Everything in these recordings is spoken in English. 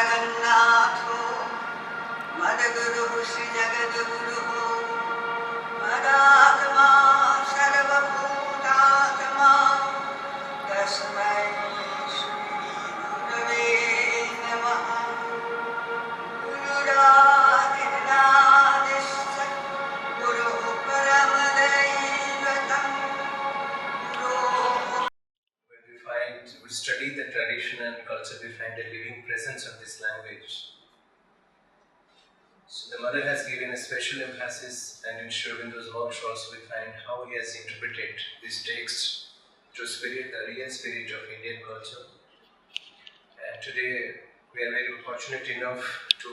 Jagannatho Madaguru Sri Jagadguru Madatma Sarvabhutatma Tasmai Shri Gurave Namaha Gururadinadishya Guru Paramadaivatam Guru. We study the tradition and culture, we find a living presence of this language. So the mother has given a special emphasis, and in Sri Aurobindo's works also we find how he has interpreted this text to spirit, the real spirit of Indian culture. And today we are very fortunate enough to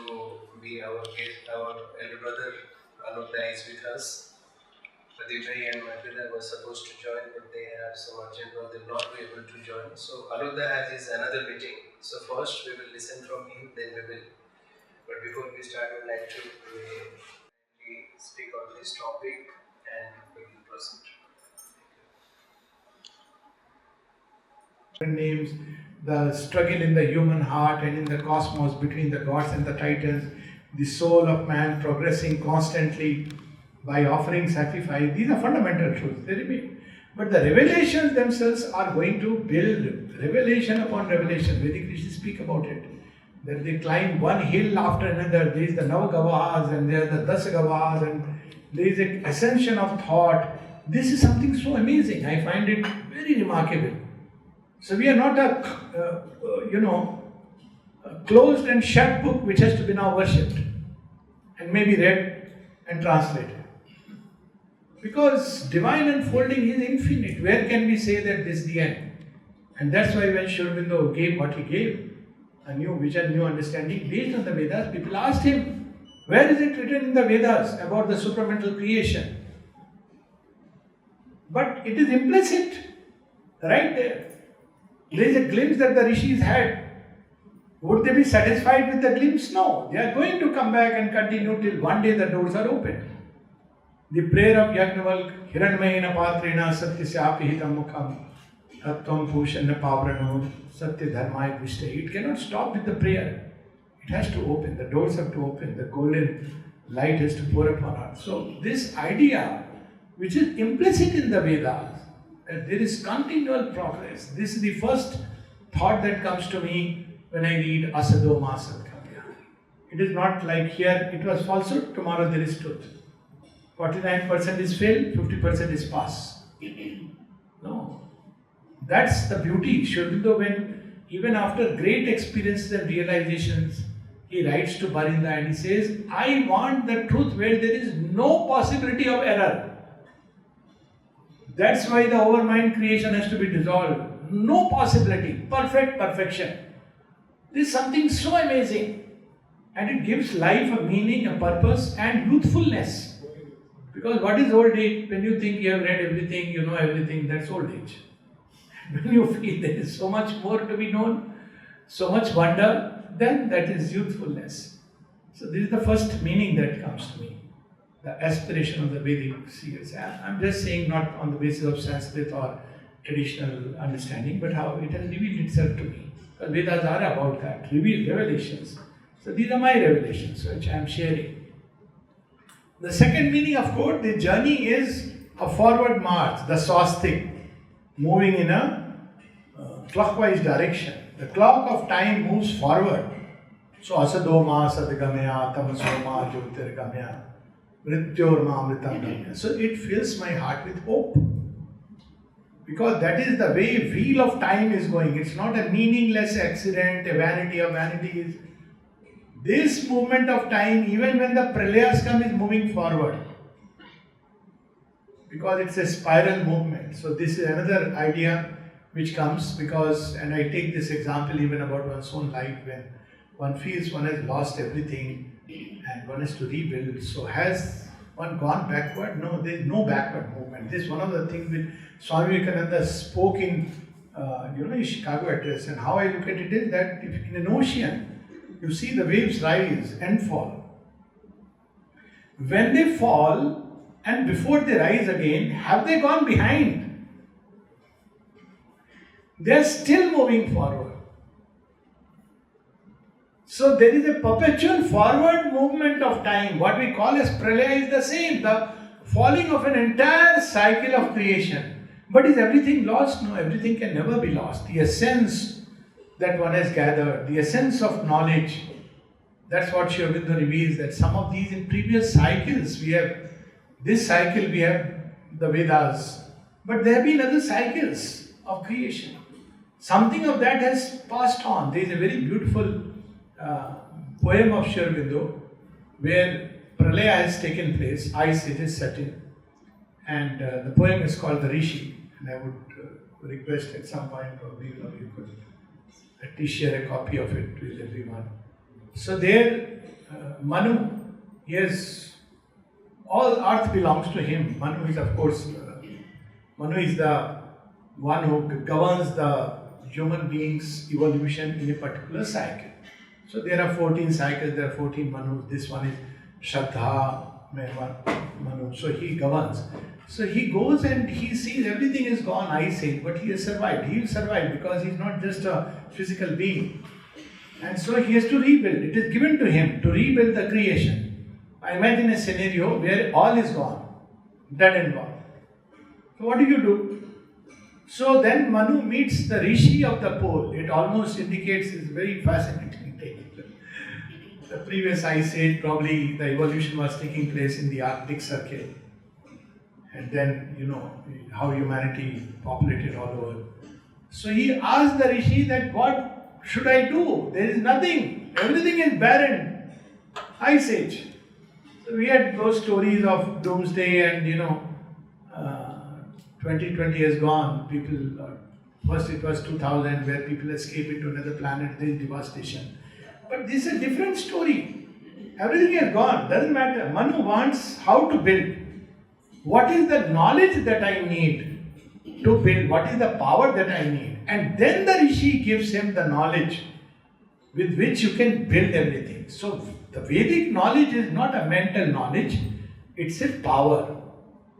be our guest, our elder brother Alok Pandey is with us. Pradeep and my brother were supposed to join, but they have some urgent work, they will not be able to join. So Alok has his another meeting. So first we will listen from him, then we will. But before we start, I would like to speak on this topic and we will proceed. Names, the struggle in the human heart and in the cosmos between the gods and the titans, the soul of man progressing constantly by offering sacrifice. These are fundamental truths, they remain. But the revelations themselves are going to build revelation upon revelation. Vedic Rishis speak about it. That they climb one hill after another. There is the Navagavas and there are the Dasagavas and there is an ascension of thought. This is something so amazing. I find it very remarkable. So we are not a closed and shut book which has to be now worshipped and maybe read and translated. Because divine unfolding is infinite. Where can we say that this is the end? And that's why when Sri Aurobindo gave what he gave, a new vision, new understanding based on the Vedas, people asked him, where is it written in the Vedas about the supramental creation? But it is implicit, right there. There is a glimpse that the rishis had. Would they be satisfied with the glimpse? No. They are going to come back and continue till one day the doors are open. The prayer of Yagnavalk, Hiranmayena Patrena Satyasyapihitam Mukham Tattvam Pushana Pavrano Satya Dharma Vishte. It cannot stop with the prayer. It has to open. The doors have to open. The golden light has to pour upon us. So this idea, which is implicit in the Vedas, that there is continual progress. This is the first thought that comes to me when I read Asado Ma Sadgamya. It is not like here it was falsehood, tomorrow there is truth. 49% is fail, 50% is pass. No. That's the beauty. Sri Aurobindo, when even after great experiences and realizations, he writes to Barinda and he says, I want the truth where there is no possibility of error. That's why the overmind creation has to be dissolved. No possibility. Perfect perfection. This is something so amazing. And it gives life a meaning, a purpose and youthfulness. Because what is old age? When you think you have read everything, you know everything, that's old age. When you feel there is so much more to be known, so much wonder, then that is youthfulness. So this is the first meaning that comes to me. The aspiration of the Vedic seers. I'm just saying not on the basis of Sanskrit or traditional understanding, but how it has revealed itself to me. Because Vedas are about that, revealed revelations. So these are my revelations which I am sharing. The second meaning, of course, the journey is a forward march, the swastik, moving in a clockwise direction. The clock of time moves forward. So asadoma sadgamya tamasoma jyotirgamya mrityorma amritam. So it fills my heart with hope. Because that is the way wheel of time is going. It's not a meaningless accident, a vanity of vanities. This movement of time, even when the pralayas come, is moving forward. Because it's a spiral movement. So this is another idea which comes because, and I take this example even about one's own life, when one feels one has lost everything and one has to rebuild. So has one gone backward? No, there is no backward movement. This is one of the things which Swami Vivekananda spoke in his Chicago address. And how I look at it is that if in an ocean, you see the waves rise and fall. When they fall and before they rise again, have they gone behind? They are still moving forward. So there is a perpetual forward movement of time. What we call as pralaya is the same, the falling of an entire cycle of creation. But is everything lost? No, everything can never be lost. The essence that one has gathered, the essence of knowledge, that's what Sri Aurobindo reveals, that some of these in previous cycles, this cycle we have the Vedas, but there have been other cycles of creation. Something of that has passed on. There is a very beautiful poem of Sri Aurobindo where Pralaya has taken place, ice age is set in, and the poem is called the Rishi. And I would request at some point probably you could at least share a copy of it with everyone. So there, Manu, yes, all earth belongs to him. Manu is of course, Manu is the one who governs the human being's evolution in a particular cycle. So there are 14 cycles, there are 14 Manus. This one is Shraddha Manu. So he governs. So he goes and he sees everything is gone, ice age, but he has survived. He will survive because he is not just a physical being. And so he has to rebuild. It is given to him to rebuild the creation. I imagine a scenario where all is gone, dead and gone. So what do? So then Manu meets the Rishi of the pole. It almost indicates it's very fascinating thing. The previous ice age, probably the evolution was taking place in the Arctic Circle. And then, how humanity populated all over. So he asked the Rishi that what should I do? There is nothing. Everything is barren. Ice age. So we had those stories of doomsday and 2020 has gone. First it was 2000 where people escape into another planet, there is devastation. But this is a different story. Everything has gone, doesn't matter. Manu wants how to build. What is the knowledge that I need to build? What is the power that I need? And then the Rishi gives him the knowledge with which you can build everything. So the Vedic knowledge is not a mental knowledge, it's a power.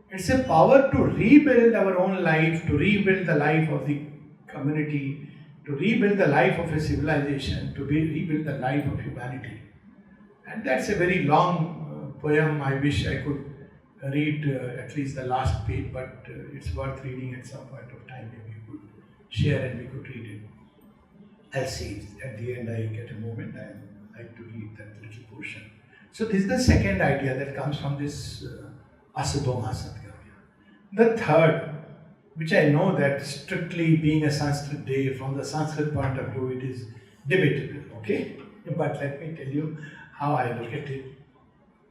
It's a power to rebuild our own life, to rebuild the life of the community, to rebuild the life of a civilization, to rebuild the life of humanity. And that's a very long poem. I wish I could read at least the last page, but it's worth reading at some point of time. Maybe you could share and we could read it. I'll see if at the end I get a moment. I like to read that little portion. So this is the second idea that comes from this Asudoma Satgamya. The third, which I know that strictly being a Sanskrit day, from the Sanskrit point of view, it is debatable, okay? But let me tell you how I look at it.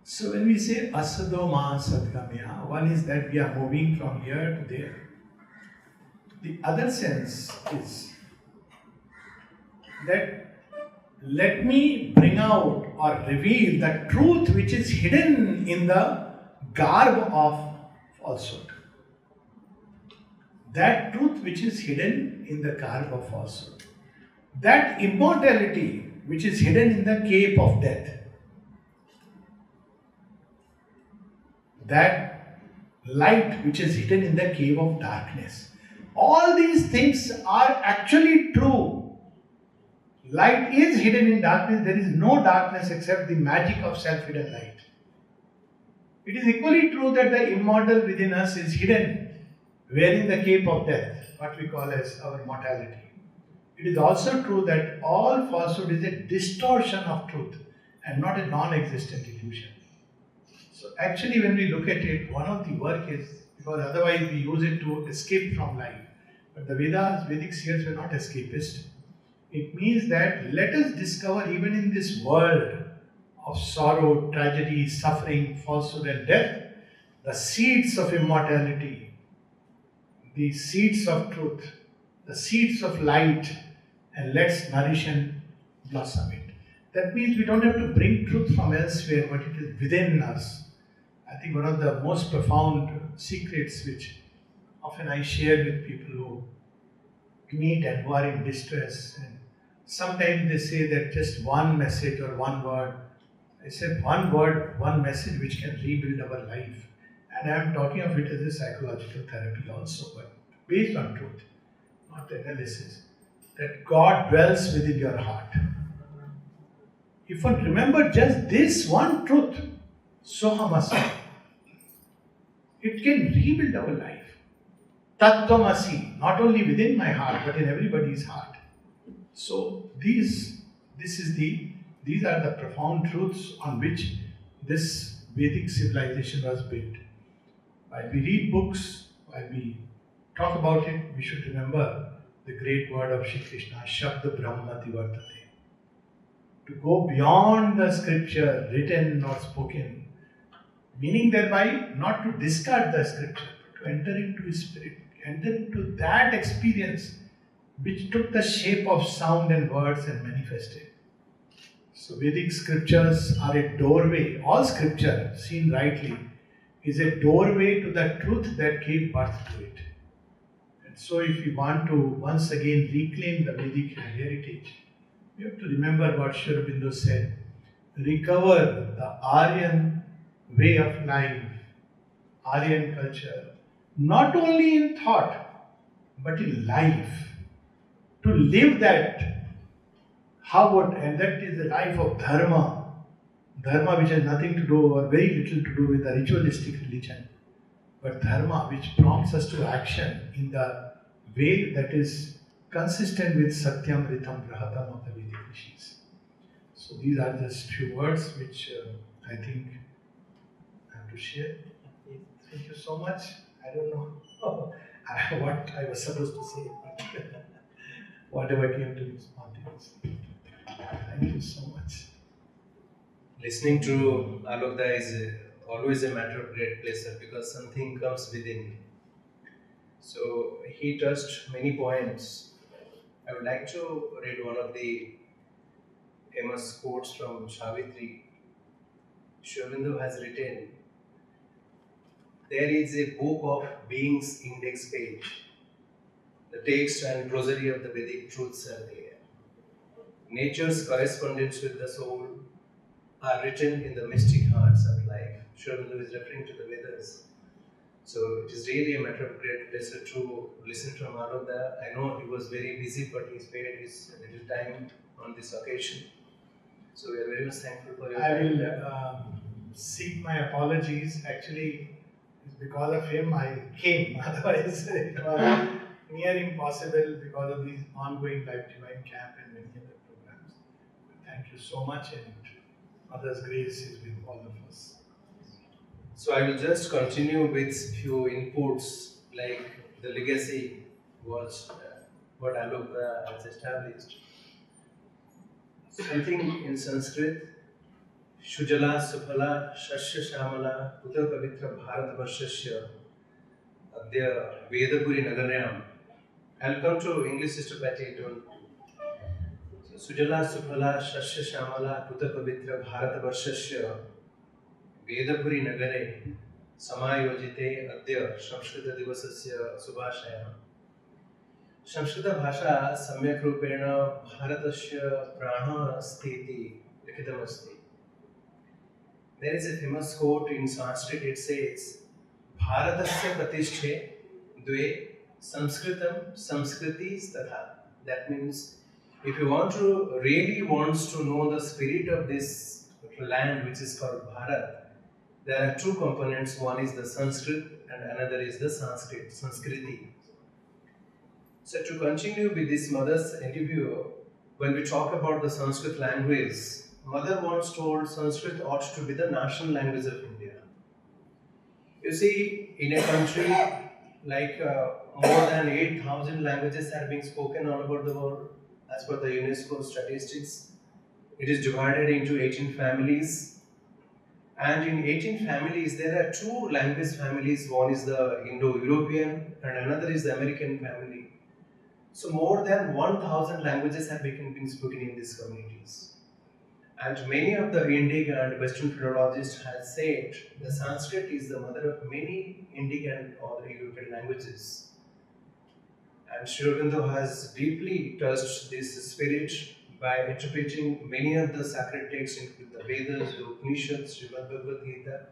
So when we say Asudoma Satgamya, one is that we are moving from here to there. The other sense is that let me bring out or reveal the truth which is hidden in the garb of falsehood. That truth which is hidden in the garb of falsehood. That immortality which is hidden in the cape of death. That light which is hidden in the cave of darkness. All these things are actually true. Light is hidden in darkness. There is no darkness except the magic of self-hidden light. It is equally true that the immortal within us is hidden, wearing the cape of death, what we call as our mortality. It is also true that all falsehood is a distortion of truth and not a non-existent illusion. So actually when we look at it, one of the work is, because otherwise we use it to escape from life. But the Vedas, Vedic seers were not escapist. It means that let us discover even in this world of sorrow, tragedy, suffering, falsehood and death, the seeds of immortality, the seeds of truth, the seeds of light, and let's nourish and blossom it. That means we don't have to bring truth from elsewhere, but it is within us. I think one of the most profound secrets which often I share with people who meet and who are in distress, and sometimes they say that just one message or one word. I said one word, one message which can rebuild our life. And I am talking of it as a psychological therapy also, but based on truth, not analysis. That God dwells within your heart. if one remember just this one truth, Sohamasi, it can rebuild our life. Tattvamasi, not only within my heart, but in everybody's heart. So these are the profound truths on which this Vedic civilization was built. While we read books, while we talk about it, we should remember the great word of Shri Krishna, Shabda Brahmati Vartate. To go beyond the scripture, written or spoken, meaning thereby not to discard the scripture, but to enter into his spirit, enter into that experience which took the shape of sound and words and manifested. So Vedic scriptures are a doorway. All scripture, seen rightly, is a doorway to the truth that gave birth to it. And so if we want to once again reclaim the Vedic heritage, we have to remember what Sri Aurobindo said. Recover the Aryan way of life, Aryan culture, not only in thought, but in life. To live that, and that is the life of dharma. Dharma which has nothing to do or very little to do with the ritualistic religion, but dharma which prompts us to action in the way that is consistent with Satyam, Ritam, Rahatam of the Vedic rishis. So these are just few words which I think I have to share. Thank you so much. I don't know what I was supposed to say, but whatever came to me spontaneously. Thank you so much. Listening to Alokda is always a matter of great pleasure because something comes within. So he touched many points. I would like to read one of the famous quotes from Savitri. Sri Aurobindo has written, "There is a book of beings index page. The text and rosary of the Vedic truths are there. Nature's correspondence with the soul are written in the mystic hearts of life." Sri Aurobindo is referring to the Vedas. So it is really a matter of great pleasure to listen from Alokda. I know he was very busy, but he spared his little time on this occasion. So we are very much thankful for your time. I will seek my apologies. Actually, it's because of him I came. Otherwise, it was near impossible because of these ongoing Life Divine Camp and many other programs. Thank you so much, and Mother's grace is with all of us. So I will just continue with few inputs like the legacy was what Alok has established. Something in Sanskrit, Shujala Sufala Shashya Shamala Puta Pavitra Bharat Varshasya Adya Vedapuri Nagaryam. I'll come to English, Sister Patty. Sujala Sufala Shashya Shamala Puta Pavitra Bharat Varshasya Vedapuri Nagare Samayojite Adya Samskrita Divasasya Subhashaya. Samskrita Bhasha Samyak Rupena Bharatasya Prana Sthiti Likhitamasthi. There is a famous quote in Sanskrit. It says, Bharatasya Pratishthe Dve Sanskritam Samskritis Tatha. That means, if you really wants to know the spirit of this land which is called Bharat, there are two components. One is the Sanskrit and another is the Sanskrit, Sanskriti. So to continue with this mother's interview, when we talk about the Sanskrit language, mother once told Sanskrit ought to be the national language of India. You see, in a country like more than 8,000 languages are being spoken all over the world. As per the UNESCO statistics, it is divided into 18 families. And in 18 families, there are two language families. One is the Indo-European and another is the American family. So more than 1,000 languages have been spoken in these communities. And many of the Indic and Western philologists have said the Sanskrit is the mother of many Indic and other European languages. And Sri Aurobindo has deeply touched this spirit by interpreting many of the sacred texts including the Vedas, the Upanishads, Srimad Bhagavad Gita,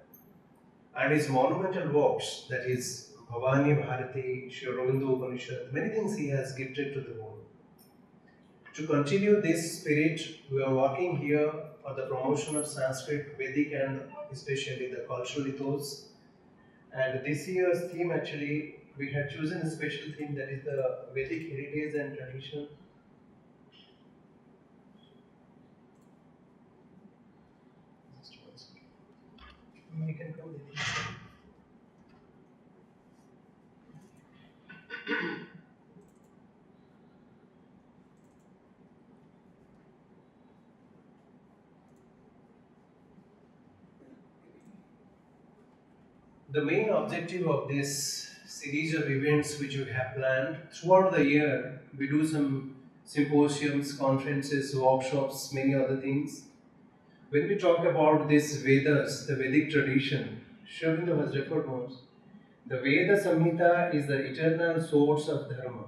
and his monumental works, that is Bhavani Bharati, Sri Aurobindo Upanishad, many things he has gifted to the world. To continue this spirit, we are working here for the promotion of Sanskrit, Vedic and especially the cultural ethos. And this year's theme actually, we had chosen a special theme, that is the Vedic Heritage and Tradition. You can come with it. The main objective of this series of events which we have planned throughout the year, we do some symposiums, conferences, workshops, many other things. When we talk about this Vedas, the Vedic tradition, Sri Aurobindo has referred most. The Veda Samhita is the eternal source of dharma,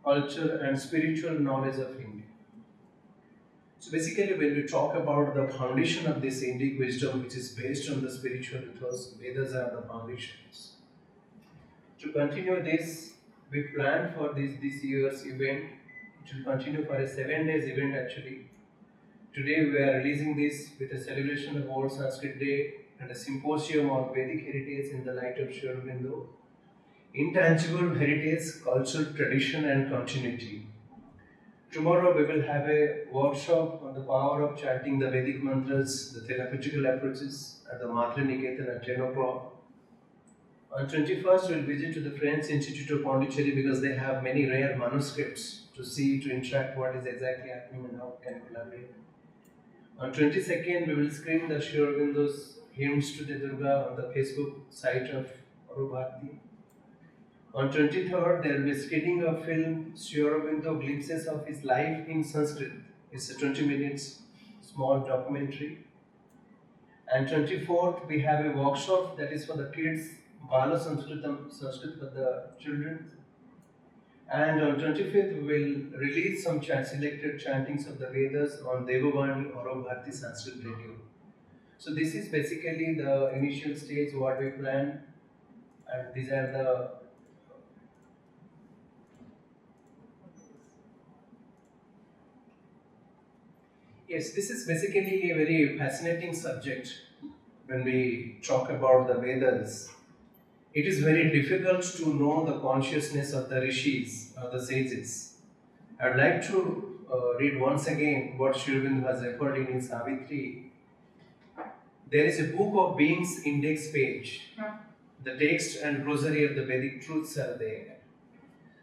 culture and spiritual knowledge of India. So basically, when we talk about the foundation of this Indic wisdom, which is based on the spiritual ethos, Vedas are the foundations. To continue this, we planned for this year's event. It will continue for a 7 days event actually. Today we are releasing this with a celebration of World Sanskrit Day and a symposium on Vedic heritage in the Light of Sri Aurobindo. Intangible heritage, culture, tradition and continuity. Tomorrow we will have a workshop on the power of chanting the Vedic mantras, the therapeutical approaches at the Matra Niketan at 10 o'clock. On 21st we will visit to the French Institute of Puducherry because they have many rare manuscripts to see, to interact what is exactly happening and how we can collaborate. On 22nd we will screen the Sri Aurobindo's hymns to the Durga on the Facebook site of AuroBharati. On 23rd, there will be a screening of film Sri Aurobindo Glimpses of His Life in Sanskrit. It's a 20 minutes small documentary. And 24th, we have a workshop that is for the kids, Bala Sanskritam, Sanskrit for the children. And on 25th, we will release some selected chantings of the Vedas on Devavani AuroBharati Sanskrit radio. So this is basically the initial stage what we planned, and these are the Yes, this is basically a very fascinating subject when we talk about the Vedas. It is very difficult to know the consciousness of the rishis or the sages. I would like to read once again what Sri Aurobindo has referred in his Savitri. There is a book of beings index page. The text and rosary of the Vedic truths are there.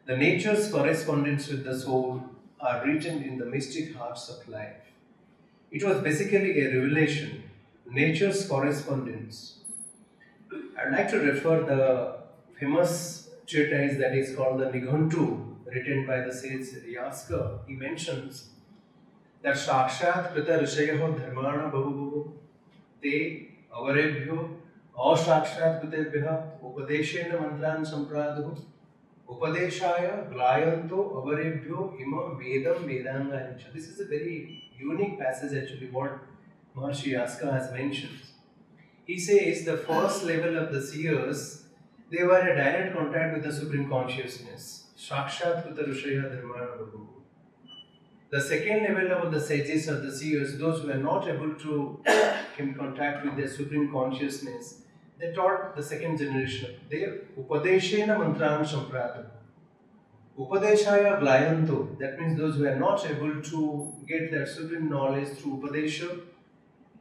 The nature's correspondence with the soul are written in the mystic hearts of life. It was basically a revelation, nature's correspondence. I'd like to refer the famous treatise that is called the Nighantu, written by the sage Yaska. He mentions that Sakshat Krita Rishayaho Dharmana Bhavu Te Avarebhyo Asakshat Kritebhya Upadeshena Mantran Sampradu Upadeshaya Glayanto Avarebhyo Ima Vedam Vedanga. This is a very unique passage actually what Maharishi Yaska has mentioned. He says the first level of the seers, they were in direct contact with the Supreme Consciousness. Sakshat Kuta Rishaya Dharmana Bhavu. The second level of the sages or the seers, those who were not able to come in contact with their Supreme Consciousness, they taught the second generation. They Upadeshena Mantran Sampratu. Upadeshaya Glayanto, that means those who are not able to get their supreme knowledge through Upadesha,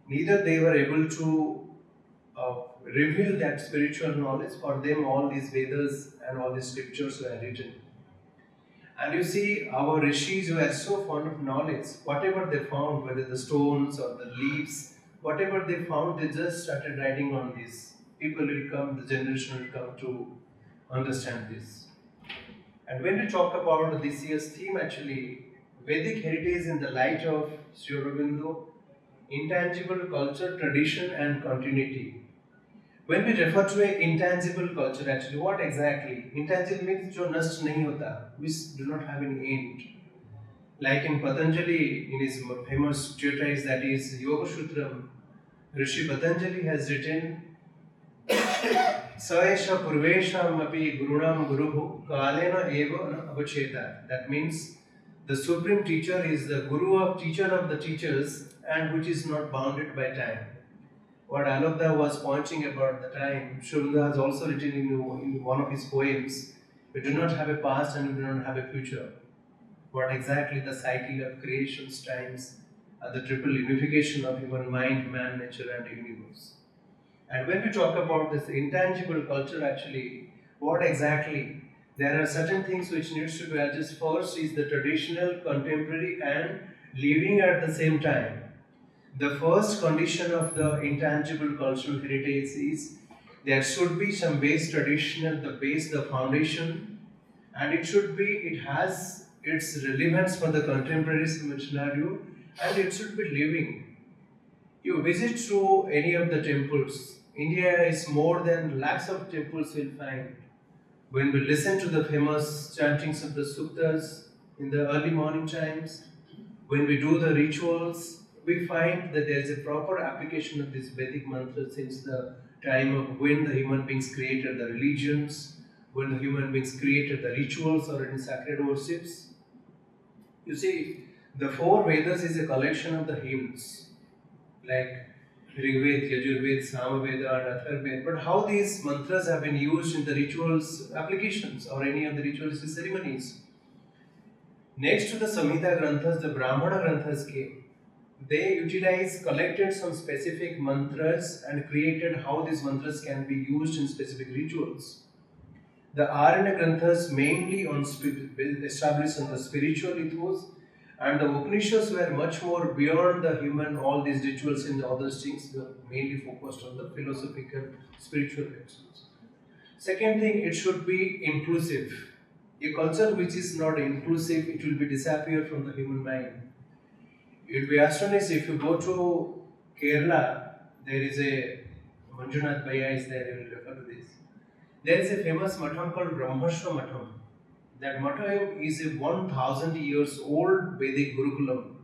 neither they were able to reveal that spiritual knowledge. For them, all these Vedas and all these scriptures were written. And you see, our rishis were so fond of knowledge, whatever they found, whether the stones or the leaves, whatever they found, they just started writing on this. People will come, the generation will come to understand this. And when we talk about this year's theme, actually, Vedic heritage in the light of Sri Aurobindo, intangible culture, tradition, and continuity. When we refer to an intangible culture, actually, what exactly? Intangible means जो नष्ट नहीं होता, which do not have an end. Like in Patanjali, in his famous treatise that is Yoga Sutram, Rishi Patanjali has written Saesha Purvesham api Gurunam Guruhu Kalena Eva na Avacheta. That means the supreme teacher is the guru of teacher of the teachers, and which is not bounded by time. What Alokda was pointing about the time, Aurobindo has also written in one of his poems, we do not have a past and we do not have a future. What exactly the cycle of creations, times, and the triple unification of human mind, man, nature, and universe. And when we talk about this intangible culture, actually, what exactly? There are certain things which needs to be adjusted. First is the traditional, contemporary, and living at the same time. The first condition of the intangible cultural heritage is there should be some base traditional, the foundation, and it has its relevance for the contemporary scenario, and it should be living. You visit to any of the temples, India is more than lakhs of temples you'll find. When we listen to the famous chantings of the suttas in the early morning times, when we do the rituals, we find that there is a proper application of this Vedic mantra since the time of when the human beings created the religions, when the human beings created the rituals or in sacred worships. You see, the four Vedas is a collection of the hymns, like Rigveda, Yajurveda, Samaveda, and Atharveda. But how these mantras have been used in the rituals applications or any of the ritualistic ceremonies? Next to the Samhita Granthas, the Brahmana Granthas came. They collected some specific mantras and created how these mantras can be used in specific rituals. The Aranya Granthas mainly established on the spiritual ethos, and the Upanishads were much more beyond the human, all these rituals and the other things were mainly focused on the philosophical, spiritual lessons. Second thing, it should be inclusive. A culture which is not inclusive, it will be disappear from the human mind. It will be astonished if you go to Kerala, there is a Manjunath Bhaiya is there, you will refer to this. There is a famous matham called Brahmashwa Matham. That matham is a 1000 years old Vedic Gurukulam.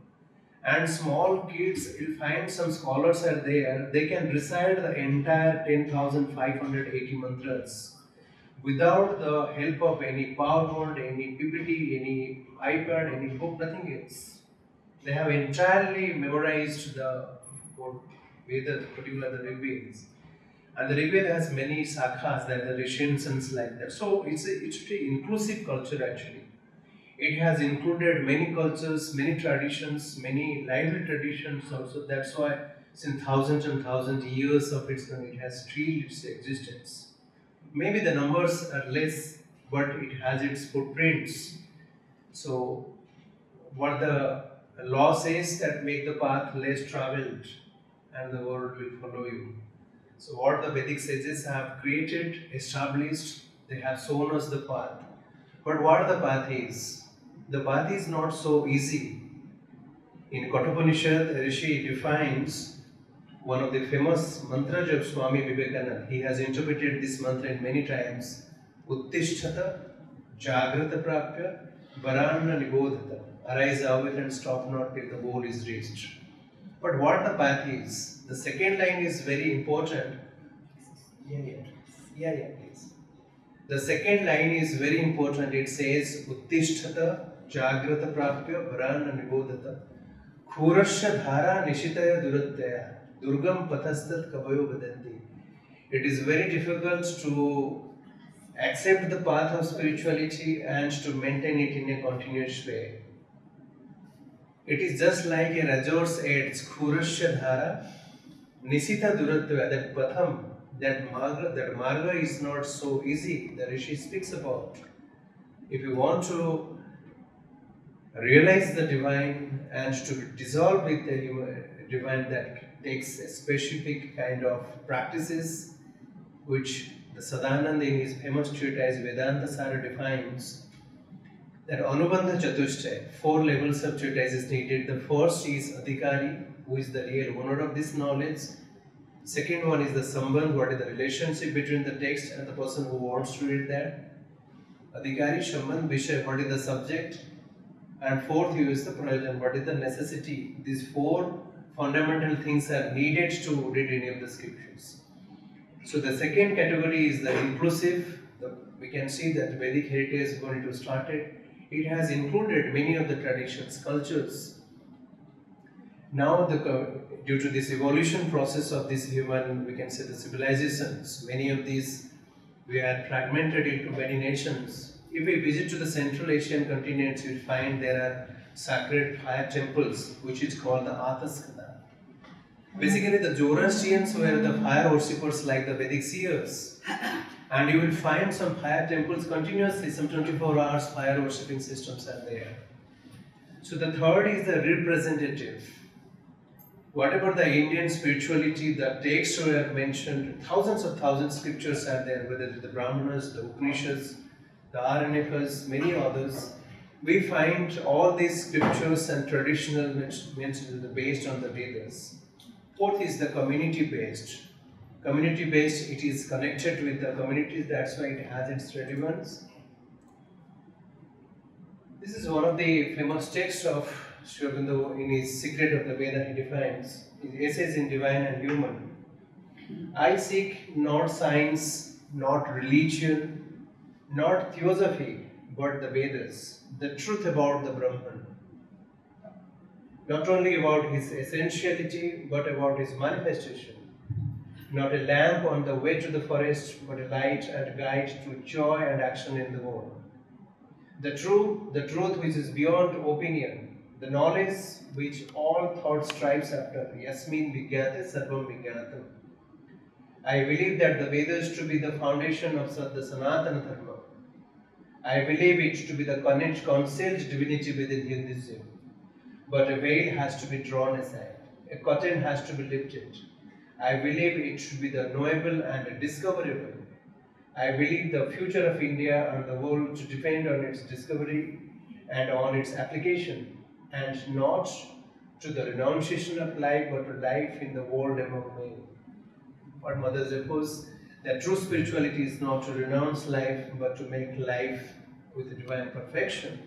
And small kids, you'll find some scholars are there, they can recite the entire 10,580 mantras without the help of any PowerPoint, any PPT, any iPad, any book, nothing else. They have entirely memorized the Vedas, particularly the Rigvedas. And the Rigveda has many sakhas, that the Rishins like that. So it's an inclusive culture actually. It has included many cultures, many traditions, many lively traditions also. That's why since thousands and thousands of years of it has still its existence. Maybe the numbers are less, but it has its footprints. So what the law says that make the path less traveled and the world will follow you. So what the Vedic sages have created, established, they have shown us the path. But what the path is? The path is not so easy. In Kathopanishad, Rishi defines one of the famous mantras of Swami Vivekananda. He has interpreted this mantra in many times. Uttishtata, Jagrata Prapya, Varanna Nibodhata. Arise, awake and stop not till the goal is reached. But what the path is? The second line is very important. Please. The second line is very important. It says, Uttishtata, Jagrata Prapya, Varana Nibodhata, Khurasya Dhara Nishitaya Durattaya, Durgam Pathastat Kabayo Vadanti. It is very difficult to accept the path of spirituality and to maintain it in a continuous way. It is just like a Rajor's aids, Khurasya Dhara, Nisita Durattaya, that Patham, that marga is not so easy. The Rishi speaks about. If you want to realize the divine and to dissolve with the divine, that takes a specific kind of practices which the Sadananda in his famous treatise Vedanta Sara defines. That Anubandha Chatushtaya, 4 levels of treatise is needed. The first is Adhikari, who is the real owner of this knowledge. Second one is the Sambandh, what is the relationship between the text and the person who wants to read that. Adhikari, Sambandh, Vishay, what is the subject. And fourth view is the Prayojan, what is the necessity. These 4 fundamental things are needed to read any of the scriptures. So the second category is the inclusive. We can see that the Vedic heritage when it was started, it has included many of the traditions, cultures. Now, due to this evolution process of this human, we can say the civilizations, many of these we are fragmented into many nations. If we visit to the Central Asian continents, you will find there are sacred fire temples, which is called the Ataskada. Basically, the Zoroastrians were the fire worshippers like the Vedic seers. And you will find some fire temples continuously, some 24 hours fire worshipping systems are there. So the third is the representative. Whatever the Indian spirituality, the texts were mentioned, thousands of scriptures are there, whether it's the Brahmanas, the Upanishads, the Aranyakas, many others. We find all these scriptures and traditional mentioned based on the Vedas. Fourth is the community-based. Community-based, it is connected with the communities, that's why it has its relevance. This is one of the famous texts of Sri Aurobindo in his Secret of the Veda. He defines his essays in divine and human. I seek not science, not religion, not theosophy, but the Vedas, the truth about the Brahman. Not only about his essentiality, but about his manifestation. Not a lamp on the way to the forest, but a light and guide to joy and action in the world. The truth which is beyond opinion, the knowledge which all thought strives after. Yasmin Vigyate Sarvam Vigyatam. I believe that the Vedas to be the foundation of the Sanatana Dharma. I believe it to be the concealed divinity within Hinduism. But a veil has to be drawn aside. A curtain has to be lifted. I believe it should be the knowable and discoverable. I believe the future of India and the world to depend on its discovery and on its application, and not to the renunciation of life, but to life in the world among men. What Mother suppose that true spirituality is not to renounce life, but to make life with divine perfection.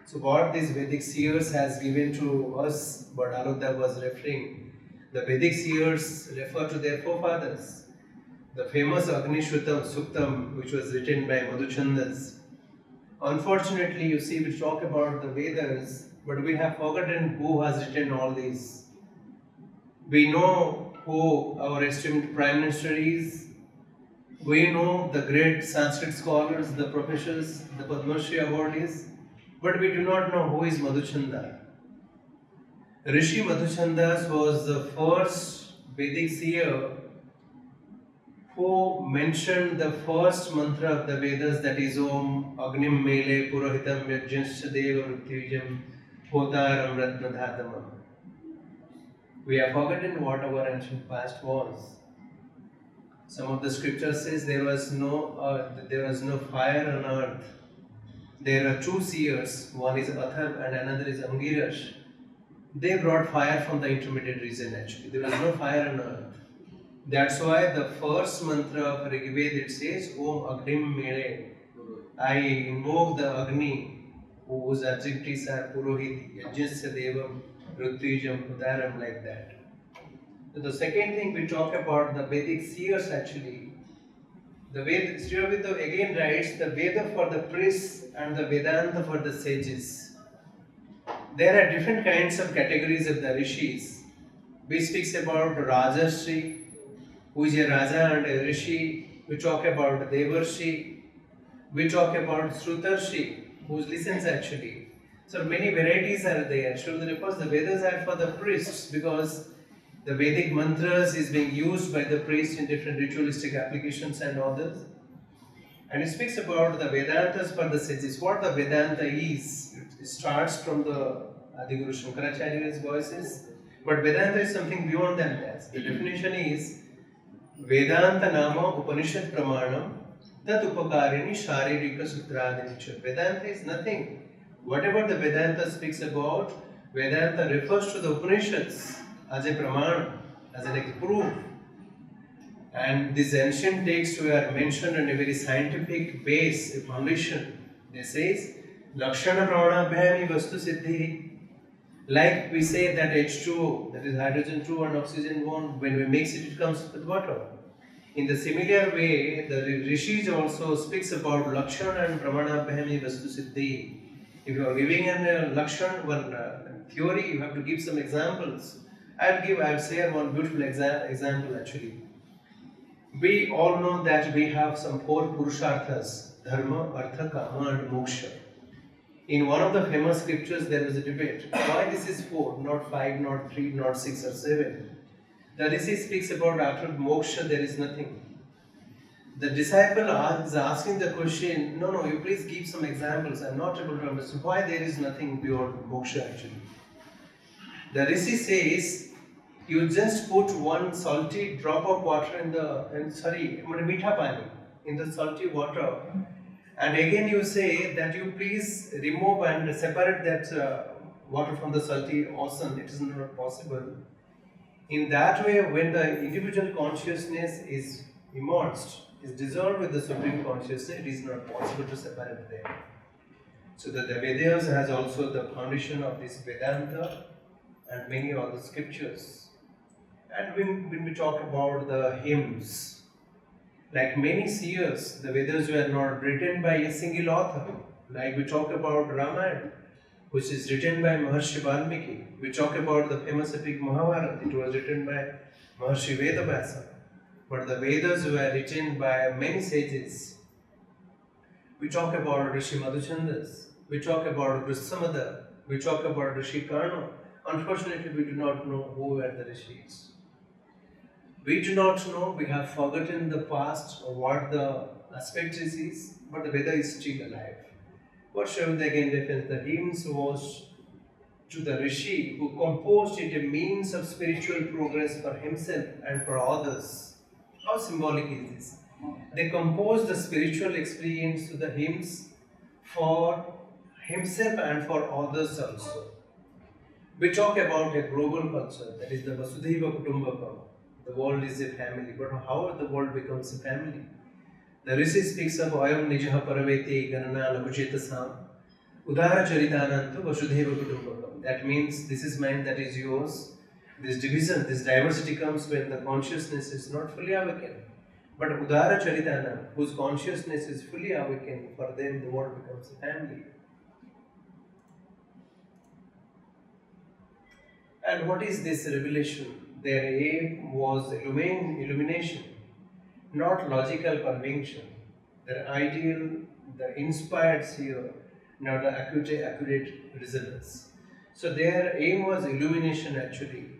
So what these Vedic seers has given to us, what Alok was referring, the Vedic seers refer to their forefathers. The famous Agni-Shrutam Suktam, which was written by Madhuchandas. Unfortunately, you see, we talk about the Vedas, but we have forgotten who has written all these. We know who our esteemed Prime Minister is. We know the great Sanskrit scholars, the professors, the Padma Shri awardees, but we do not know who is Madhuchanda. Rishi Madhuchandas was the first Vedic seer who mentioned the first mantra of the Vedas, that is Om Agnim Mele Purohitam Yajnasya Deva Mrityujam Hotaram Ratnadhatamam. We have forgotten what our ancient past was. Some of the scriptures says there was no fire on earth. There are two seers, one is Atharv and another is Angirash. They brought fire from the intermediate region actually. There was no fire on earth. That's why the first mantra of Rigveda, it says Om Agnim Mere. I invoke the Agni, whose adjectives are Purohit, Yajnasya Devam, Rutvijam, Udaram, like that. So the second thing we talk about the Vedic seers actually. The Veda, Sri Aurobindo again writes the Veda for the priests and the Vedanta for the sages. There are different kinds of categories of the rishis. We speak about Rajarshi, who is a Raja and a Rishi. We talk about Devarshi. We talk about Srutarshi, who listens actually. So many varieties are there. Surely, of course, the Vedas are for the priests because the Vedic mantras is being used by the priests in different ritualistic applications and others. And it speaks about the Vedantas for the sages. What the Vedanta is, it starts from the Adiguru Shankaracharya's voices. But Vedanta is something beyond than that. The definition is Vedanta Nama Upanishad Pramanam Tat Upakarini Sharirika Sutradinicha. Vedanta is nothing. Whatever the Vedanta speaks about, Vedanta refers to the Upanishads as a Pramana, as an proof. And these ancient texts were mentioned on a very scientific base, a foundation. They say, Lakshana Pramana Bhyami Vastu Siddhi. Like we say that H2O, that is hydrogen 2 and oxygen 1, when we mix it, it comes with water. In the similar way, the Rishis also speaks about Lakshana and Pramana Bhyami Vastu Siddhi. If you are giving an Lakshan, one theory, you have to give some examples. I'll share one beautiful example actually. We all know that we have some four Purusharthas: Dharma, Artha, Kama and Moksha. In one of the famous scriptures, there was a debate. Why this is four, not five, not three, not six or seven? The Rishi speaks about after moksha there is nothing. The disciple is asking the question, no, you please give some examples. I'm not able to understand why there is nothing beyond moksha actually. The Rishi says, you just put one salty drop of water in the meetha pani, in the salty water, and again you say that you please remove and separate that water from the salty ocean. It is not possible. In that way, when the individual consciousness is immersed, is dissolved with the Supreme Consciousness, it is not possible to separate them. So that the Vedas has also the foundation of this Vedanta and many other scriptures. And when we talk about the hymns, like many seers, the Vedas were not written by a single author. Like we talk about Ramayana, which is written by Maharshi Valmiki. We talk about the famous epic Mahabharata, it was written by Maharshi Vedavasa. But the Vedas were written by many sages. We talk about Rishi Madhuchandas, we talk about Vrisamada, we talk about Rishi Karna. Unfortunately, we do not know who were the Rishis. We do not know, we have forgotten the past or what the aspect is, but the Veda is still alive. What Shavanda again defends, the hymns was to the Rishi who composed it a means of spiritual progress for himself and for others. How symbolic is this? They composed the spiritual experience to the hymns for himself and for others also. We talk about a global culture, that is the Vasudhaiva Kutumbakam. The world is a family, but how the world becomes a family? The Rishi speaks of Ayam Nijaha Paraveti Ganana Lakuchetasam Udara Charitanantu Vasudhaiva Kutumbakam. That means this is mine, that is yours. This division, this diversity comes when the consciousness is not fully awakened. But Udara Charitana, whose consciousness is fully awakened, for them the world becomes a family. And what is this revelation? Their aim was illumination, not logical conviction. Their ideal, the inspired seer, not the accurate resonance. So their aim was illumination actually.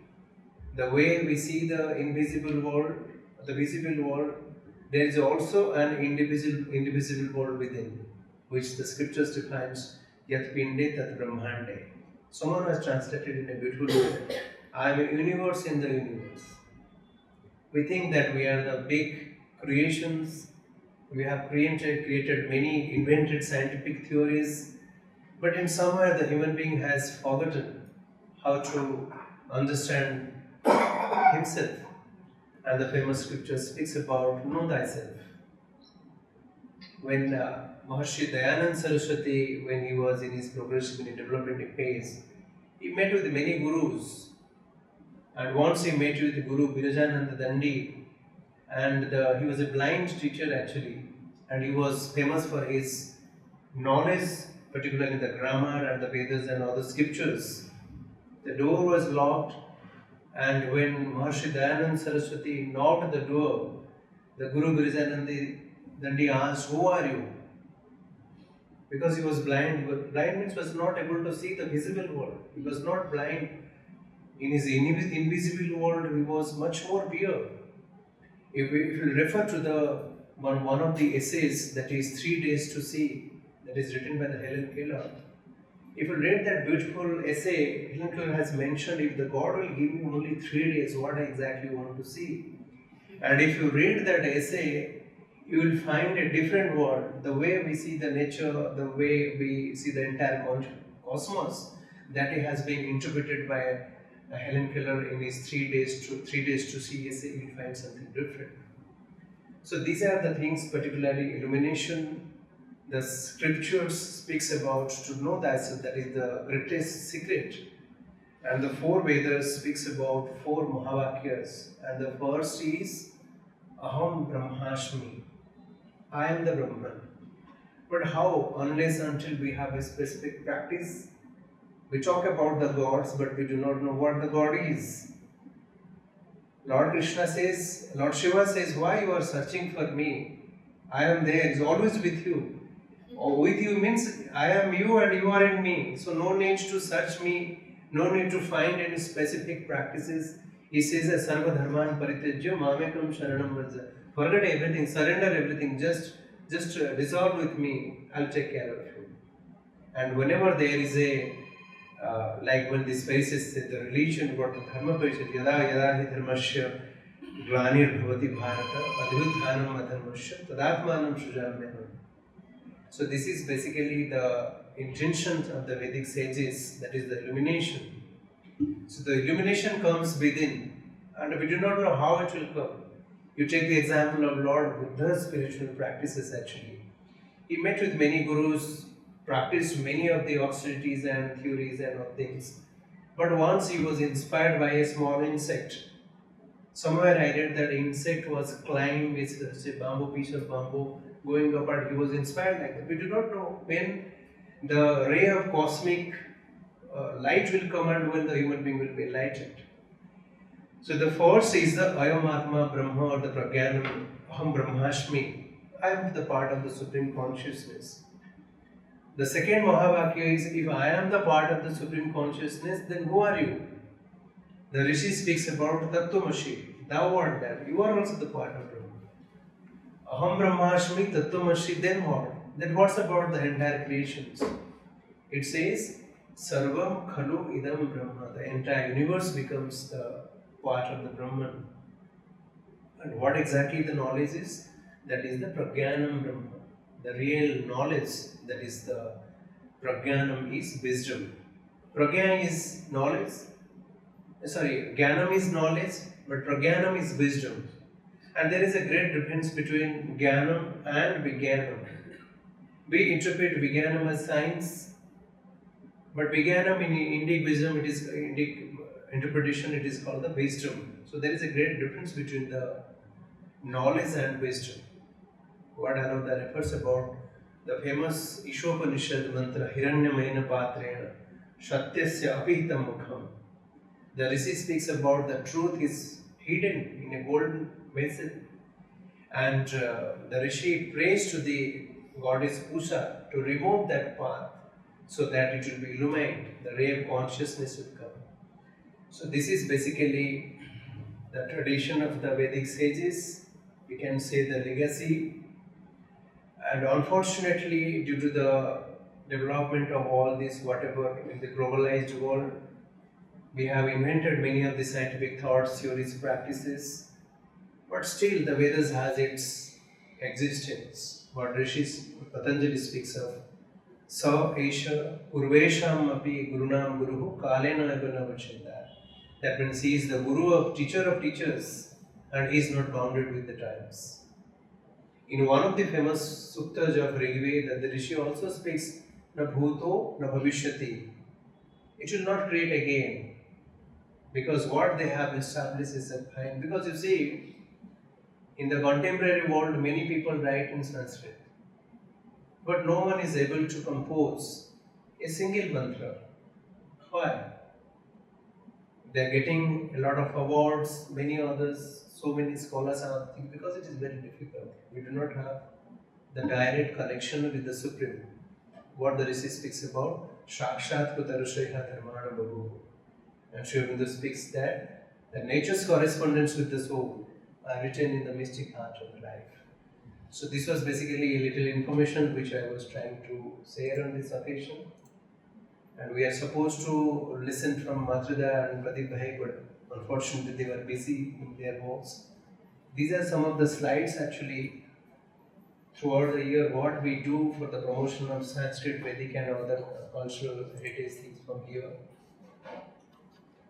The way we see the invisible world, the visible world, there is also an indivisible world within, which the scriptures defines Yat Pinde Tat Brahmande. Someone has translated in a beautiful way. I am a universe in the universe. We think that we are the big creations. We have created many invented scientific theories, but in somewhere the human being has forgotten how to understand himself. And the famous scripture speaks about know thyself. When Maharshi Dayananda Saraswati, when he was in his progressive and development phase, he met with many gurus. And once he met with Guru Birajananda Dandi, and he was a blind teacher actually, and he was famous for his knowledge, particularly the grammar and the Vedas and other scriptures. The door was locked, and when Maharshi Dayananda Saraswati knocked the door, the Guru Birajananda Dandi asked, "Who are you?" Because he was blind. Blind means was not able to see the visible world. He was not blind. In his invisible world, he was much more pure. If you refer to the one of the essays, that is 3 Days to See, that is written by the Helen Keller. If you read that beautiful essay, Helen Keller has mentioned, if the God will give you only 3 days, what exactly you want to see? And if you read that essay, you will find a different world. The way we see the nature, the way we see the entire cosmos, that it has been interpreted by Helen Keller in his 3 days to see essay, you will find something different. So these are the things, particularly illumination. The scriptures speaks about to know thyself, that is the greatest secret. And the 4 Vedas speaks about 4 Mahavakyas. And the first is Aham Brahmasmi. I am the Brahman. But how? Unless until we have a specific practice. We talk about the gods, but we do not know what the God is. Lord Krishna says, Lord Shiva says, why you are searching for me? I am there, is always with you. Or with you means I am you and you are in me. So no need to search me, no need to find any specific practices. He says, Sarva Dharman Paritejya Mamekam Sharanam Vraja. Forget everything, surrender everything, just resolve with me, I'll take care of you. And whenever there is a like when this Pharisees said the religion got the dharma parishad, yada yada hi dharmasya glanir bhavati bharata adhuthanam adharmasya tadatmanam sujamyaham. So this is basically the intention of the Vedic sages, that is the illumination. So the illumination comes within, and we do not know how it will come. You take the example of Lord Buddha's spiritual practices actually. He met with many gurus, practiced many of the austerities and theories and all things. But once he was inspired by a small insect. Somewhere I read that insect was climbing with a bamboo, piece of bamboo, going up, and he was inspired like that. We do not know when the ray of cosmic light will come and when the human being will be enlightened. So the first is the Ayam Atma Brahma or the Pragyanam Aham Brahmashmi. I am the part of the Supreme Consciousness. The second Mahavakya is, if I am the part of the Supreme Consciousness, then who are you? The Rishi speaks about Tattvamasi. Thou art that. You are also the part of Brahma. Aham Brahmashmi Tattvamasi, then what? Then what's about the entire creations? It says, Sarvam Khalu Idam Brahma. The entire universe becomes the part of the Brahman. And what exactly the knowledge is? That is the Pragyanam Brahma. The real knowledge, that is the Pragyanam, is wisdom. Pragya is knowledge. Jnanam is knowledge, but Pragyanam is wisdom. And there is a great difference between Jnanam and Vijnanam. We interpret Vijnanam as science, but Vijnanam in Indic wisdom, it is Indic interpretation, it is called the wisdom. So there is a great difference between the knowledge and wisdom. What Ananda refers about the famous Ishopanishad mantra Hiranyamayana Patrena Shatyasya Apihitam Mukham. The Rishi speaks about the truth is hidden in a golden vessel, and the Rishi prays to the goddess Pusha to remove that path so that it will be illumined, the ray of consciousness will come. So this is basically the tradition of the Vedic sages, we can say the legacy. And unfortunately, due to the development of all this, whatever in the globalized world, we have invented many of the scientific thoughts, theories, practices, but still the Vedas has its existence. What Patanjali speaks of, Sa Esha Urvesham Api Gurunam Guruhu Kalena Agana Vachinda. That means he is the Guru of teachers, and he is not bounded with the times. In one of the famous suktas of Rigveda, the Rishi also speaks, Na bhuto na bhavishyati. It will not create again, because what they have established is a fine. Because you see, in the contemporary world, many people write in Sanskrit, but no one is able to compose a single mantra. Why? They are getting a lot of awards, many others, so many scholars are thinking, because it is very difficult. We do not have the direct connection with the Supreme. What the Rishi speaks about, Shakshat Kutarusheha Dharmana Babu. And Sri Aurobindo speaks that the nature's correspondence with the soul are written in the mystic heart of the life. So this was basically a little information which I was trying to share on this occasion. And we are supposed to listen from Matrida and Pradeep Bhai, but unfortunately they were busy in their works. These are some of the slides actually throughout the year, what we do for the promotion of Sanskrit, Vedic and other cultural heritage things from here.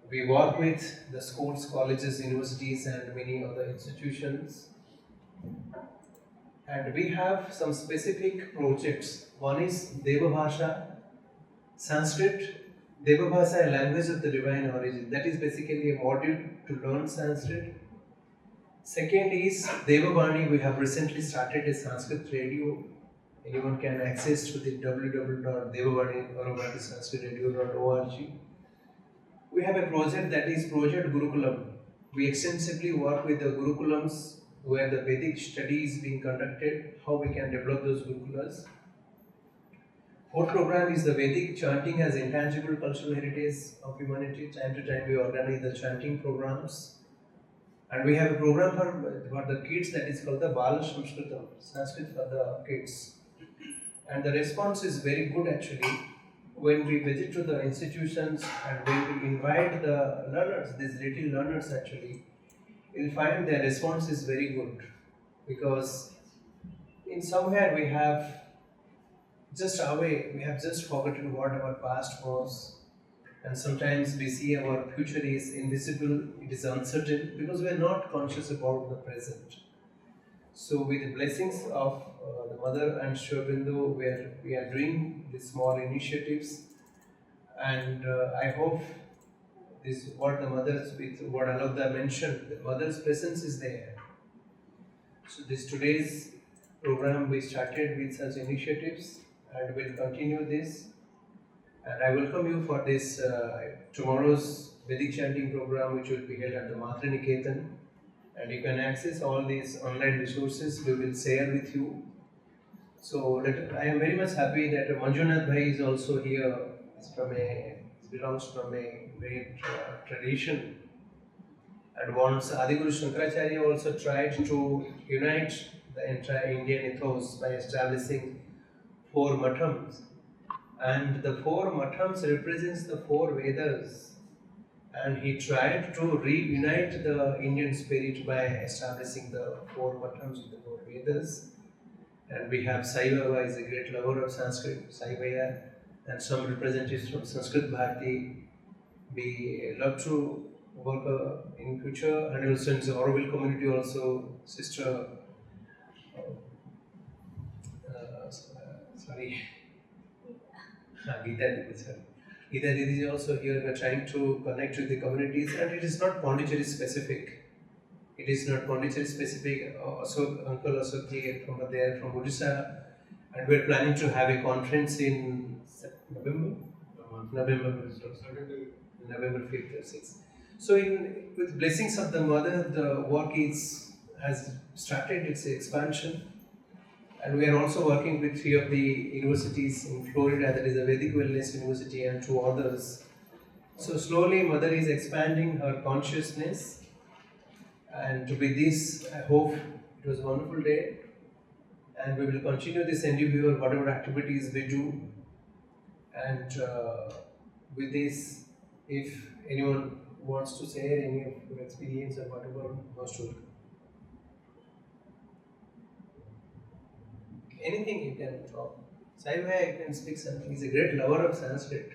We work with the schools, colleges, universities and many other institutions. And we have some specific projects. One is Deva Bhasha, Sanskrit. Deva Bhasha, a language of the divine origin. That is basically a module to learn Sanskrit. Second is Deva Vani. We have recently started a Sanskrit radio. anyone can access to the www.devavani.org. We have a project that is Project Gurukulam. We extensively work with the Gurukulams where the Vedic study is being conducted, how we can develop those Gurukulas. Fourth program is the Vedic chanting as intangible cultural heritage of humanity. Time to time we organize the chanting programs. And we have a program for the kids that is called the Bala Sanskritam, Sanskrit for the kids. And the response is very good actually. When we visit to the institutions and when we invite the learners, these little learners actually, you'll find their response is very good. Because in somewhere we have just forgotten what our past was. And sometimes we see our future is invisible, it is uncertain because we are not conscious about the present. So with the blessings of the Mother and Sri Aurobindo, where we are doing these small initiatives, and I hope this what the mothers with what Alok mentioned, the mother's presence is there. So this today's program we started with such initiatives and will continue this. And I welcome you for this tomorrow's Vedic chanting program, which will be held at the Matra Niketan. And you can access all these online resources we will share with you. So I am very much happy that Manjunath Bhai is also here. Belongs from a great tradition. And once Adiguru Shankaracharya also tried to unite the entire Indian ethos by establishing 4 mathams. And the 4 mathams represents the 4 Vedas. And he tried to reunite the Indian spirit by establishing the 4 mathams with the 4 Vedas. And we have Sai Baba is a great lover of Sanskrit, Sai Baba, and some representatives from Sanskrit Bharati. We love to work in future, and also in the Aurobindo community also, Sister Geeta Didi is also here. We are trying to connect with the communities, and it is not Pondicherry specific. It is not Pondicherry specific. Also, Uncle Asok from there, from Odisha, and we are planning to have a conference in November 5th or 6th. So, with blessings of the Mother, the work has started its expansion. And we are also working with 3 of the universities in Florida, that is the Vedic Wellness University and 2 others. So slowly Mother is expanding her consciousness, and with this I hope it was a wonderful day, and we will continue this endeavor, whatever activities we do. And with this, if anyone wants to share any of your experience or whatever, most welcome. Anything you can talk. Sai Bhai can speak something. He's a great lover of Sanskrit.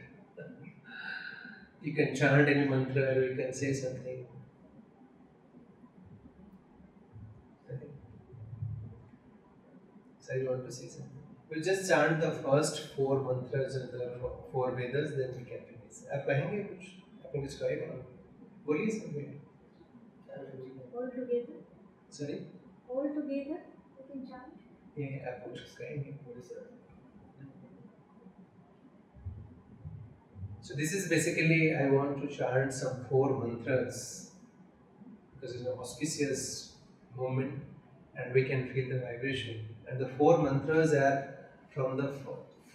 You can chant any mantra or you can say something. Sai, you want to say something? We'll just chant the first 4 mantras of the 4 Vedas, then we can finish. आप कहेंगे कुछ? आपने कुछ कहेगा? बोलिए सब बोलिए. All together? Sorry? All together? You can chant? Yeah, आप कुछ कहेंगे? So this is basically, I want to chant some 4 mantras because it's an auspicious moment and we can feel the vibration. And the 4 mantras are from the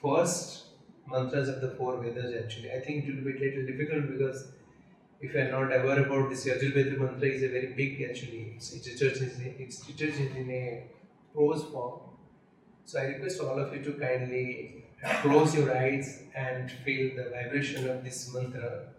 first mantras of the 4 Vedas actually. I think it will be a little difficult because if you are not aware about this, Yajurveda mantra is a very big actually. It's written in a prose form. So I request all of you to kindly close your eyes and feel the vibration of this mantra.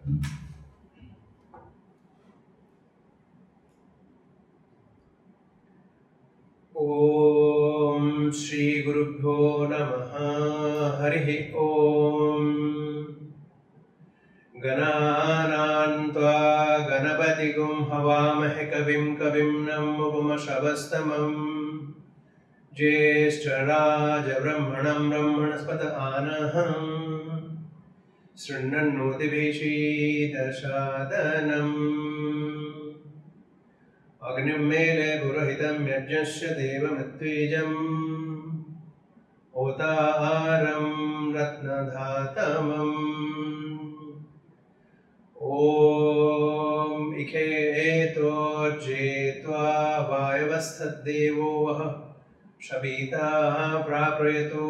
Om Shri Gurubhyo Namaha Harihi Om Gananantva Ganapatigum Havamahe Kavim Kavimnam Upamashravastamam Jyeshtharaja Brahmanam Brahmanaspata Anaham Srinnannodivishi Darshadanam Agnim Mele Purahitam Yajnasya Devam Atvijam ओतारं रत्नधातमम् ॐ इखेतोर्जेत्वा वायवस्थद्देवो वः शबीता प्राप्रयतु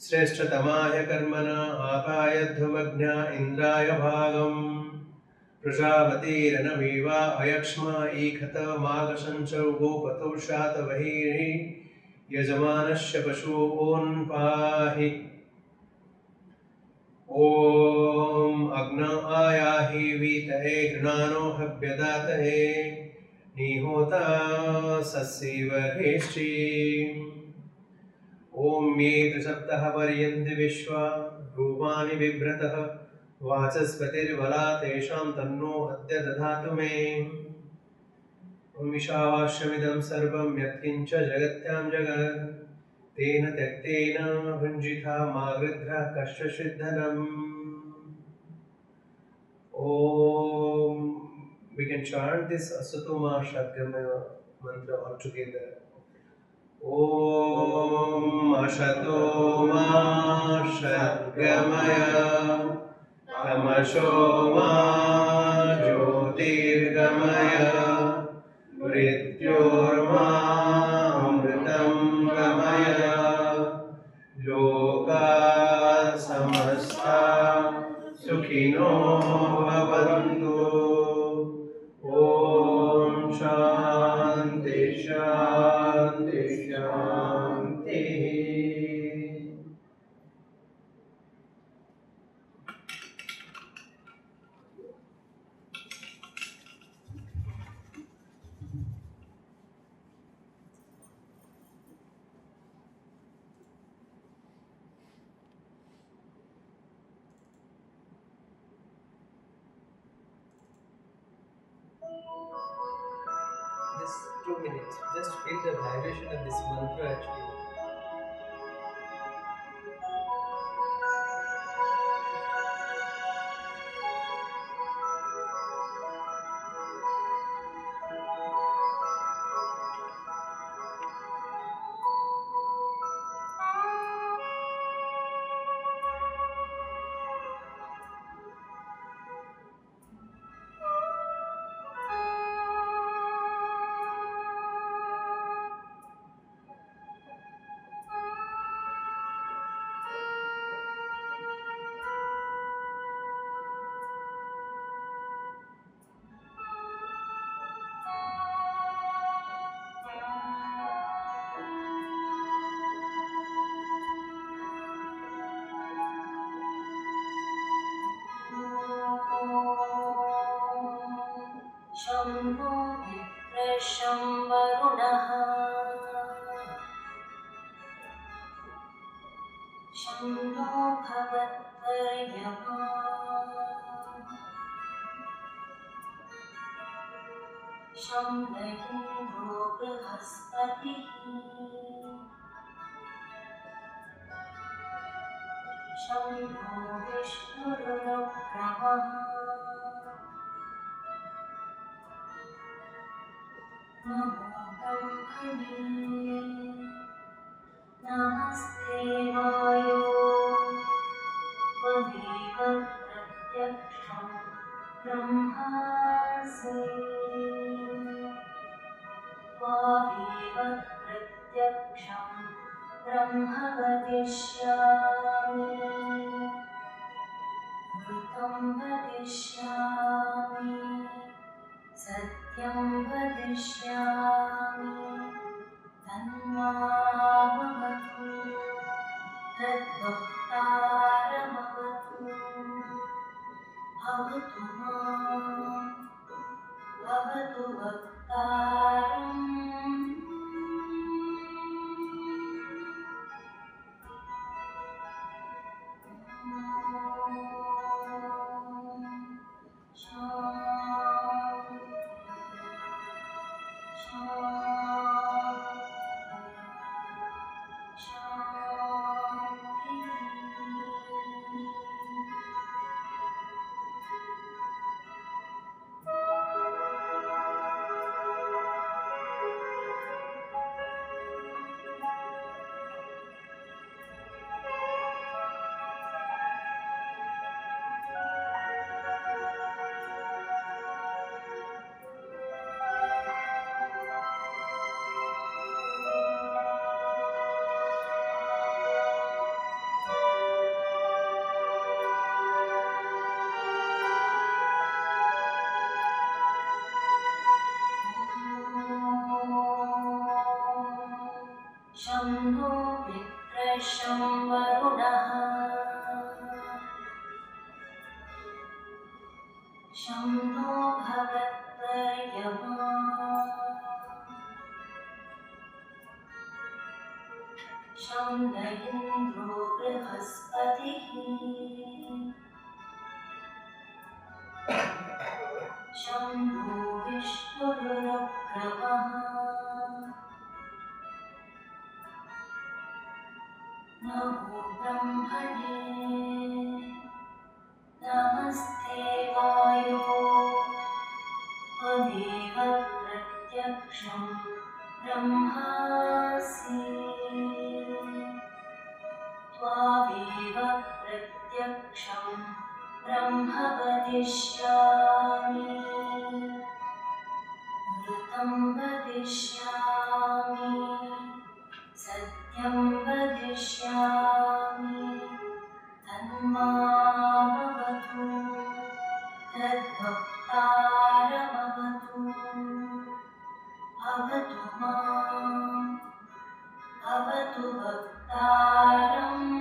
श्रेष्ठतमाय कर्मणा आपायध्वमग्न्या इन्द्राय भागम् प्रजापतिरनवीवा अयक्ष्मा ईखत मागसंचौ गोपतौ शातवहिः यजमानस्य पशून् पाहि ॐ अग्न आयाहि वीतये गृणानो हव्यदातये निहोता सस्यैव हेष्टि ॐ ये त्रिसप्तः पर्यन्ति विश्वा रूपाणि बिभ्रतः वाचस्पतिर्बला तेषां तन्नो अद्य दधातु मे ईशावास्यमिदं सर्वं यत्किञ्च जगत्यां जगत् तेन त्यक्तेन भुञ्जिता मा गृध्रः कश्चिदधनम् ॐ we can chant this asatoma shadgamaya mantra all together. ॐ अशतो मा षद्गमय तमसो मा ज्योतिर्गमय मृत्योर्मामृतं गमय लोकाः समस्ताः सुखिनो भवन्तु ॐ शान्ति शान्ति शान्तिः Just 2 minutes. Just feel the vibration of this mantra actually. Shambho मित्रशं वरुणः Shambho भवत्वर्यमा शं न इन्द्रो बृहस्पतिः शम्भो विष्णुरुक्रमः नमो ब्रह्मणे नमस्ते वायो त्वमेव प्रत्यक्षं ब्रह्मासि त्वामेव प्रत्यक्षं ब्रह्म वदिष्यामि ऋतं वदिष्यामि सत्यं वदिष्यामि तन्मामवतु तद्वक्तारमवतु भवतु मां भवतु वक्तारम् शं नो भगत्पर्यमा शं न इन्द्रो बृहस्पतिः शं नो विष्णुरुक्रमः नमो ब्रह्मणे नमस्ते वायो त्वमेव प्रत्यक्षं ब्रह्मासि त्वामेव प्रत्यक्षं ब्रह्म वदिष्यामि ऋतं वदिष्यामि सत्यं वदिष्यामि तन्मामवतु तद्भक्तारमवतु अवतु माम् अवतु भक्तारम्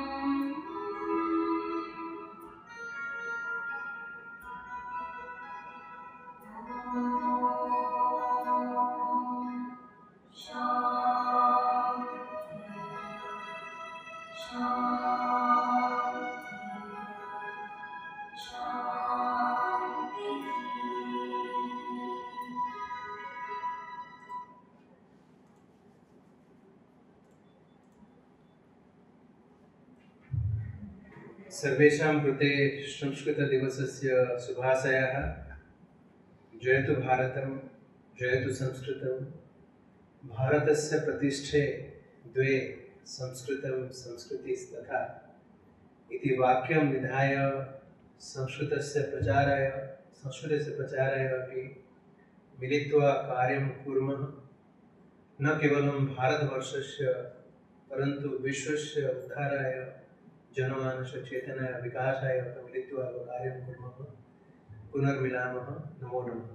सर्वेषां कृते संस्कृतदिवसस्य शुभाशयाः। जयतु भारतं, जयतु संस्कृतं। भारतस्य प्रतिष्ठे द्वे संस्कृतं संस्कृतिस्तथा इति वाक्यं निधाय संस्कृतस्य प्रचाराय अपि मिलित्वा कार्यं कुर्मः। न केवलं भारतवर्षस्य परन्तु विश्वस्य उद्धाराय जनमानसचेतनाय विकासाय मिलित्वा कार्यं कुर्मः। पुनर्मिलामः। नमो नमः।